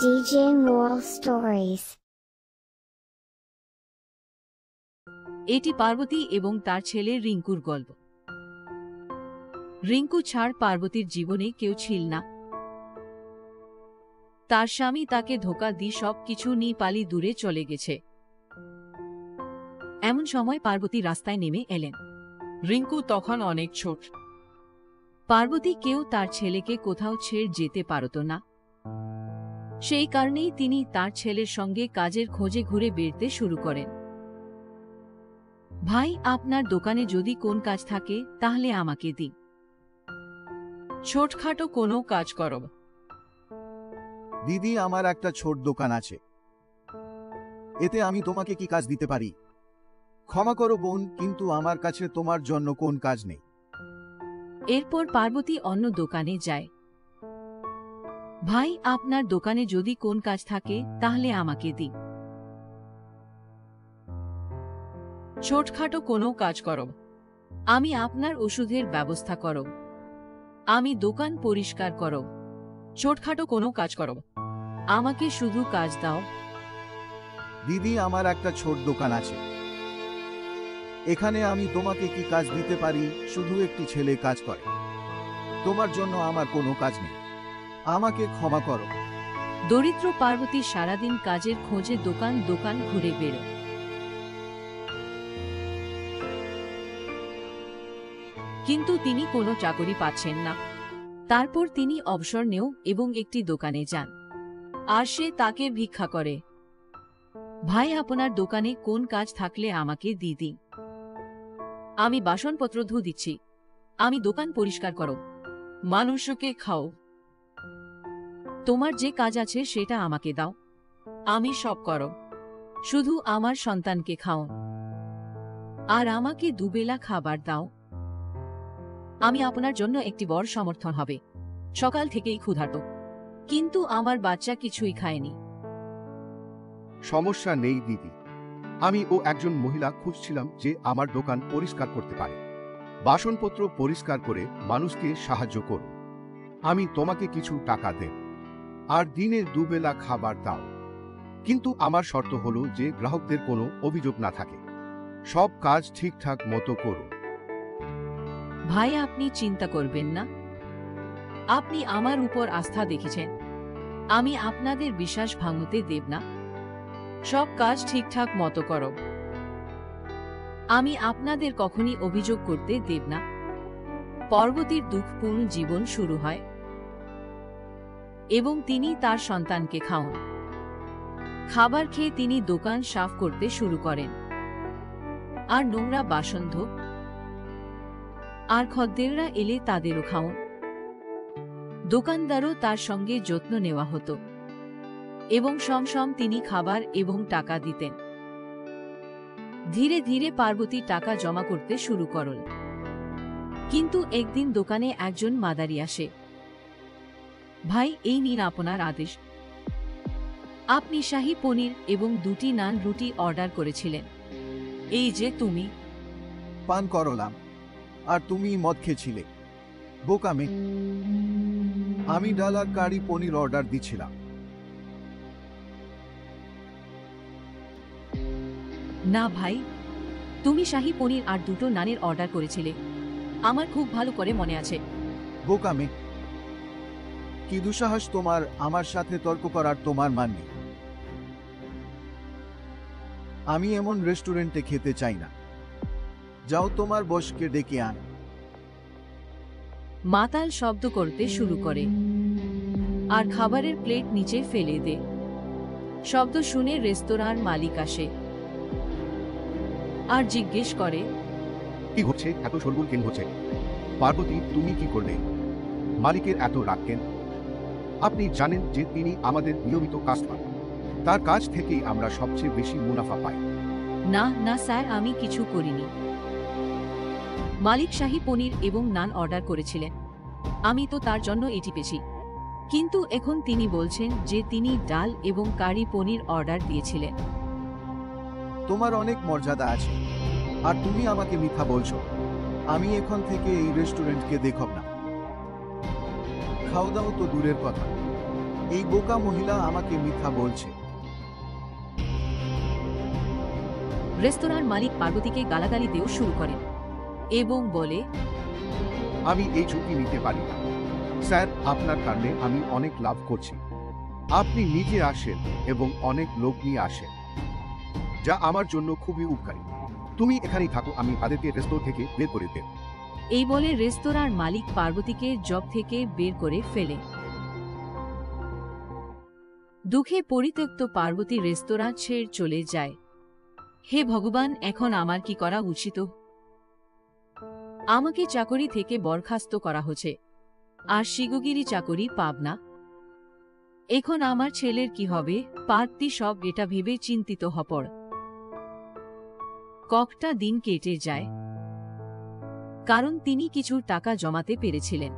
DJ Moral Stories. এটি পার্বতী এবং তার ছেলে রিঙ্কুর গল্প। রিঙ্কু ছাড় পার্বতীর জীবনে কেউ ছিল না। তার স্বামী তাকে ধোঁকা দিয়ে সবকিছু নিয়ে পালিয়ে দূরে চলে গেছে। এমন সময় পার্বতী রাস্তায় নেমে এলেন। রিঙ্কু তখন অনেক ছোট। পার্বতী কেউ তার ছেলেকে কোথাও ছেড়ে যেতে পারত না। সেই কারণেই তিনি তার ছেলের সঙ্গে কাজের খোঁজে ঘুরে বেড়াতে শুরু করেন। ভাই, আপনার দোকানে যদি কোন কাজ থাকে তাহলে আমাকে দিন। ছোটখাটো কোনো কাজ করো। দিদি, আমার একটা ছোট দোকান আছে, এতে আমি তোমাকে কি কাজ দিতে পারি? ক্ষমা করো বোন, কিন্তু আমার কাছে তোমার জন্য কোন কাজ নেই। এরপর পার্বতী অন্য দোকানে যায়। ভাই, আপনার দোকানে যদি কোন কাজ থাকে তাহলে আমাকে দিন। ছোটখাটো কোনো কাজ করো। আমি আপনার ওষুধের ব্যবস্থা করো। আমি দোকান পরিষ্কার করো। ছোটখাটো কোনো কাজ করো। আমাকে শুধু কাজ দাও। দিদি, আমার একটা ছোট দোকান আছে, এখানে আমি তোমাকে কি কাজ দিতে পারি? শুধু একটি ছেলে কাজ করে, তোমার জন্য আমার কোনো কাজ নেই, আমাকে ক্ষমা করো। দরিদ্র পার্বতী সারাদিন কাজের খোঁজে দোকান দোকান ঘুরে বেড়ায়। কিন্তু তিনি কোনো চাকরি পাচ্ছেন না। তারপর তিনি অবসর নেও এবং একটি দোকানে যান, আর সে তাকে ভিক্ষা করে। ভাই, আপনার দোকানে কোন কাজ থাকলে আমাকে দিয়ে দিন। আমি বাসনপত্র ধুয়ে দিচ্ছি। আমি দোকান পরিষ্কার করো। মানুষকে খাও। তোমার যে কাজ আছে সেটা আমাকে দাও। আমি সব করো। শুধু আমার সন্তানকে খাও, আর আমাকে দুবেলা খাবার দাও। আমি আপনার জন্য একটি বড় সমর্থন হবে। সকাল থেকেই ক্ষুধার্ত, কিন্তু আমার বাচ্চা কিছুই খায়নি। সমস্যা নেই দিদি, আমি একজন মহিলা খুঁজছিলাম যে আমার দোকান পরিষ্কার করতে পারে, বাসনপত্র পরিষ্কার করে মানুষকে সাহায্য করো। আমি তোমাকে কিছু টাকা দেব, আর দিনে দুবেলা খাবার দাও। কিন্তু আমার শর্ত হলো যে গ্রাহকদের কোনো অভিযোগ না থাকে, সব কাজ ঠিকঠাক মতো করো। ভাই, আপনি চিন্তা করবেন না। আপনি আমার উপর আস্থা দেখেছেন, আমি আপনাদের বিশ্বাস ভাঙতে দেব না। সব কাজ ঠিকঠাক মতো করো। আমি আপনাদের কখনই অভিযোগ করতে দেব না। পার্বতীর দুঃখপূর্ণ জীবন শুরু হয় এবং তিনি তার সন্তানকে খাওয়ান। খাবার খেয়ে তিনি দোকান সাফ করতে শুরু করেন, আর নোংরা বাসন ধোন, আর খদ্দেররা এলে তাদেরও খাওয়ান। দোকানদারও তার সঙ্গে যত্ন নেওয়া হতো এবং সমসম তিনি খাবার এবং টাকা দিতেন। ধীরে ধীরে পার্বতী টাকা জমা করতে শুরু করল। কিন্তু একদিন দোকানে একজন মাদারি আসে। ভাই, এই নিন আপনার আদেশ। আপনি শাহী পনির এবং 2টি নান রুটি অর্ডার করেছিলেন। এই যে তুমি। পান করলাম, আর তুমি মদ খেয়েছিলে। বোকা মেয়ে, আমি ডাল আর কারি পনির অর্ডার দিছিলাম। না ভাই, তুমি শাহী পনির আর 2টো নানের অর্ডার করেছিলে। আমার খুব ভালো করে মনে আছে। বোকা মেয়ে, কি দুঃসাহস তোমার আমার সাথে তর্ক করার? তোমার মান নেই। আমি এমন রেস্টুরেন্টে খেতে চাই না। যাও, তোমার বসকে ডেকে আন। মাতাল শব্দ করতে শুরু করে আর খাবারের প্লেট নিচে ফেলে দে। শব্দ শুনে রেস্তোরাঁর মালিক আসে আর জিজ্ঞেস করে, কি হচ্ছে? এত শোরগোল কেন হচ্ছে? পার্বতী, তুমি কি করলে? মালিকের এত রাগ কেন? আপনি জানেন যে তিনি আমাদের নিয়মিত কাস্টমার, তার কাছ থেকেই আমরা সবচেয়ে বেশি মুনাফা পাই। না না স্যার, আমি কিছু করিনি। মালিক শাহী পনির এবং নান অর্ডার করেছিলেন, আমি তো তার জন্য এটি পেয়েছি। কিন্তু এখন তিনি বলছেন যে তিনি ডাল এবং কারি পনির অর্ডার দিয়েছিলেন। তোমার অনেক মর্যাদা আছে, আর তুমি আমাকে মিথ্যা বলছো। আমি এখন থেকে এই রেস্টুরেন্টকে দেখব না। খাওয়া দাওয়া তো দূরের কথা, এই বোকা মহিলা আমাকে মিথ্যা বলছে। রেস্তোরাঁর মালিক পার্বতীকে গালাগালি দেও শুরু করেন এবং বলে, আমি এই ঝুঁকি নিতে পারি না স্যার, আপনার কারণে আমি অনেক লাভ করছি। আপনি নিজে আসেন এবং অনেক লোক নিয়ে আসেন, যা আমার জন্য খুবই উপকারী। তুমি এখানেই থাকো, আমি তাদেরকে রেস্তোরাঁ থেকে বের করে দেব। এই বলে রেস্তোরাঁর মালিক পার্বতীকে জব থেকে বের করে ফেলে। দুঃখে পরিত্যক্ত পার্বতী রেস্তোরাঁ ছেড়ে চলে যায়। হে ভগবান, এখন আমার কি করা উচিত? আমাকে চাকরি থেকে বরখাস্ত করা হচ্ছে, আর শিগগিরই চাকরি পাব না। এখন আমার ছেলের কি হবে? পার্বতী সব এটা ভেবে চিন্তিত হপর। কয়েকটা দিন কেটে যায়, কারণ তিনি কিছু টাকা জমাতে পেরেছিলেন,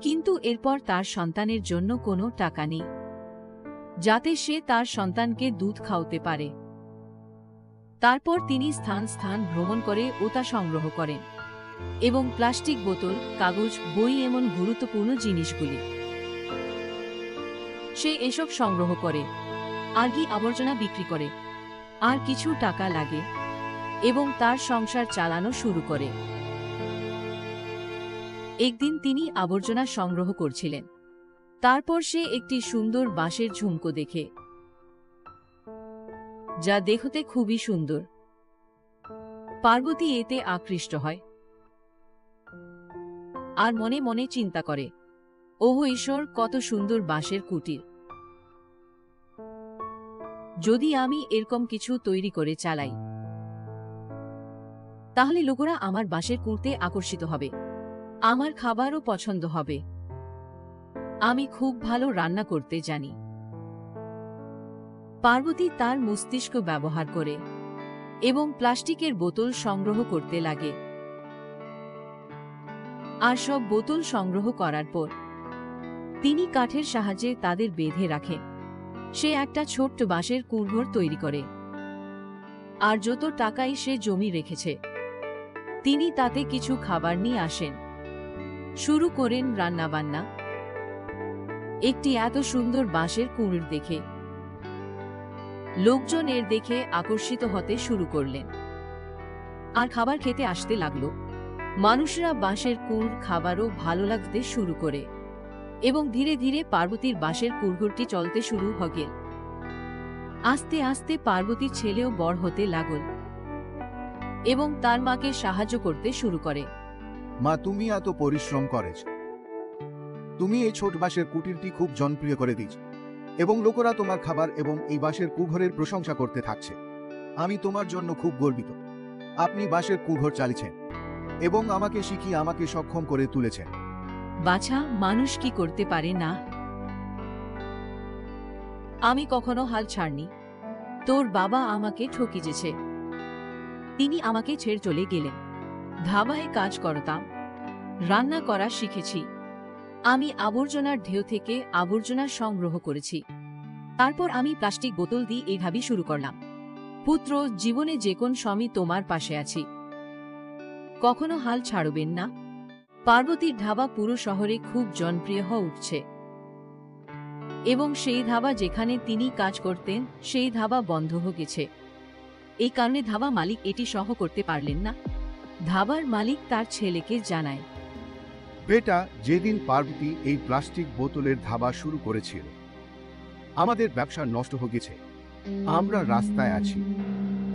কিন্তু এরপর তার সন্তানের জন্য কোনো টাকা নেই, যাতে সে তার সন্তানকে দুধ খাওয়াতে পারে। তারপর তিনি স্থান স্থান ভ্রমণ করে ওটা সংগ্রহ করেন এবং প্লাস্টিক বোতল, কাগজ, বই এমন গুরুত্বপূর্ণ জিনিসগুলি সে এসব সংগ্রহ করে আর কি আবর্জনা বিক্রি করে, আর কিছু টাকা লাগে এবং তার সংসার চালানো শুরু করে। একদিন তিনি আবর্জনা সংগ্রহ করছিলেন, তারপর সে একটি সুন্দর বাঁশের ঝুমকো দেখে, যা দেখতে খুবই সুন্দর। পার্বতী এতে আকৃষ্ট হয় আর মনে মনে চিন্তা করে, ওহ ঈশ্বর, কত সুন্দর বাঁশের কুটির! যদি আমি এরকম কিছু তৈরি করে চালাই, তাহলে লোকেরা আমার বাঁশের কুঁড়তে আকর্ষিত হবে, আমার খাবারও পছন্দ হবে। আমি খুব ভালো রান্না করতে জানি। পার্বতী তার মস্তিষ্ক ব্যবহার করে এবং প্লাস্টিকের বোতল সংগ্রহ করতে লাগে। আর সব বোতল সংগ্রহ করার পর তিনি কাঠের সাহায্যে তাদের বেঁধে রাখে। সে একটা ছোট্ট বাঁশের কুঁড়ঘর তৈরি করে, আর যত টাকাই সে জমি রেখেছে তিনি তাতে কিছু খাবার নিয়ে আসেন। শুরু করেন রান্নাবান্না। একটি এত সুন্দর বাঁশের কুঁড় দেখে লোকজন এর দেখে আকর্ষিত হতে শুরু করলেন আর খাবার খেতে আসতে লাগলো। মানুষরা বাঁশের কুঁড় খাবারও ভালো লাগতে শুরু করে এবং ধীরে ধীরে পার্বতীর বাঁশের কুঁড়ঘরটি চলতে শুরু হয়ে। আস্তে আস্তে পার্বতীর ছেলেও বড় হতে লাগল এবং তার মাকে সাহায্য করতে শুরু করে। মা, তুমি এত পরিশ্রম করেছ, তুমি এই ছোট বাঁশের কুটিরটি খুব জনপ্রিয় করে দিয়েছ এবং লোকেরা তোমার খাবার এবং এই বাঁশের কুঘরের প্রশংসা করতে থাকছে। আমি তোমার জন্য খুব গর্বিত। আপনি বাঁশের কুঘর চালিয়েছেন এবং আমাকে শিখিয়ে আমাকে সক্ষম করে তুলেছেন। বাছা, মানুষ কি করতে পারে না? আমি কখনো হাল ছাড়নি। তোর বাবা আমাকে ঠকিয়েছে, তিনি আমাকে ছেড়ে চলে গেলেন। ধাবায় কাজ করতাম, রান্না করা শিখেছি। আমি আবর্জনার ঢেউ থেকে আবর্জনা সংগ্রহ করেছি। তারপর আমি প্লাস্টিক বোতল দিয়ে এই ঢাবি শুরু করলাম। পুত্র, জীবনে যে কোন সময় তোমার পাশে আছি, কখনো হাল ছাড়বেন না। পার্বতীর ধাবা পুরো শহরে খুব জনপ্রিয় হয়ে উঠছে এবং সেই ধাবা যেখানে তিনি কাজ করতেন সেই ধাবা বন্ধ হয়ে গেছে। এই কারণে ধাবা মালিক এটি সহ করতে পারলেন না। ধাবার মালিক তার ছেলেকে জানায়, বেটা, যেদিন পার্বতী এই প্লাস্টিক বোতলের ধাবা শুরু করেছিল, আমাদের ব্যবসা নষ্ট হয়ে গেছে। আমরা রাস্তায় আছি।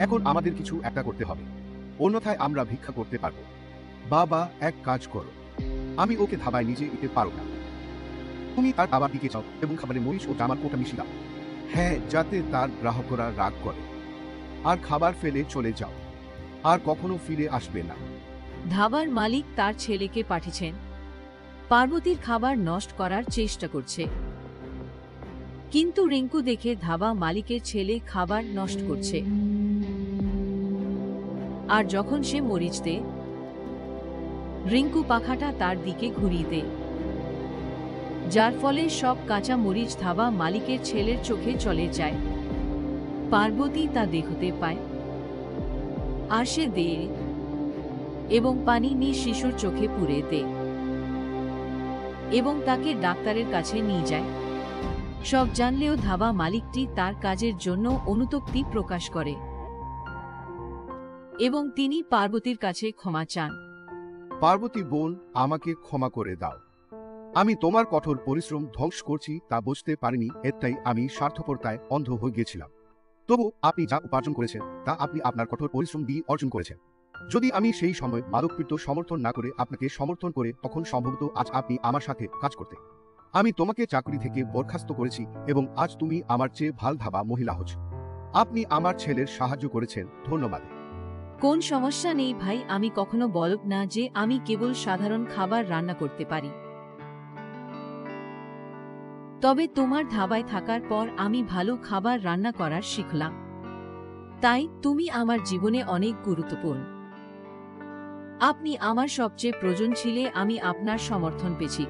এখন আমাদের কিছু একটা করতে হবে, অন্যথায় আমরা ভিক্ষা করতে পারবো। বাবা, এক কাজ করো, আমি ওকে ধাবায় নিজে দিতে পারো না। তুমি তার ধাবার দিকে যাও এবং খাবারে মরিচ ও জামার কোটা মিশিয়ে দাও। হ্যাঁ, যাতে তার গ্রাহকরা রাগ করে, আর খাবার ফেলে চলে যাও, আর কখনো ফিরে আসবে না। ধাবার মালিক তার ছেলেকে পাঠিয়েছেন। পার্বতীর খাবার নষ্ট করার চেষ্টা করছে, কিন্তু রিঙ্কু দেখে ধাবা মালিকের ছেলে খাবার নষ্ট করছে। আর যখন সে মরিচ দেয়, রিঙ্কু পাখাটা তার দিকে ঘুরিয়ে দেয়, যার ফলে সব কাঁচা মরিচ ধাবা মালিকের ছেলের চোখে চলে যায়। পার্বতী তা দেখতে পায় আর সে দেয় এবং পানি নিয়ে শিশুর চোখে পুরে দেয় এবং তাকে ডাক্তারের কাছে নিয়ে যায়। সব জানলেও ধাবা মালিকটি তার কাজের জন্য অনুতপ্তি প্রকাশ করে এবং তিনি পার্বতীর কাছে ক্ষমা চান। পার্বতী বোন, আমাকে ক্ষমা করে দাও। আমি তোমার কঠোর পরিশ্রম ধ্বংস করছি তা বুঝতে পারিনি, এটাই আমি স্বার্থপরতায় অন্ধ হয়ে গিয়েছিলাম। তবু আপনি যা উপার্জন করেছেন তা আপনি আপনার কঠোর পরিশ্রম দিয়ে অর্জন করেছেন। যদি আমি সেই সময় মাদকপীড়িত সমর্থন না করে আপনাকে সমর্থন করে, তখন সম্ভবত আজ আপনি আমার সাথে কাজ করতে। আমি তোমাকে চাকরি থেকে বরখাস্ত করেছি এবং আজ তুমি আমার চেয়ে ভাল ধাবা মহিলা হচ্ছ। আপনি আমার ছেলের সাহায্য করেছেন, ধন্যবাদ। কোন সমস্যা নেই ভাই, আমি কখনো বলব না যে আমি কেবল সাধারণ খাবার রান্না করতে পারি। তবে তোমার ধাবায় থাকার পর আমি ভালো খাবার রান্না করার শিখলাম। তাই তুমি আমার জীবনে অনেক গুরুত্বপূর্ণ। আপনি আমার সবচেয়ে প্রয়োজন ছিলে, আমি আপনার সমর্থন পেয়েছি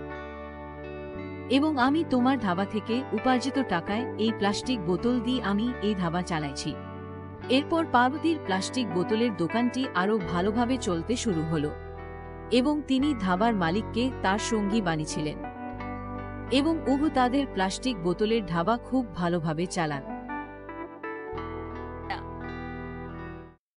এবং আমি তোমার ধাবা থেকে উপার্জিত টাকায় এই প্লাস্টিক বোতল দিয়ে আমি এই ধাবা চালাইছি। এরপর পার্বতীর প্লাস্টিক বোতলের দোকানটি আরও ভালোভাবে চলতে শুরু হলো এবং তিনি ধাবার মালিককে তার সঙ্গী বানিয়েছিলেন এবং তাদের প্লাস্টিক বোতলের ধাবা খুব ভালোভাবে চালান।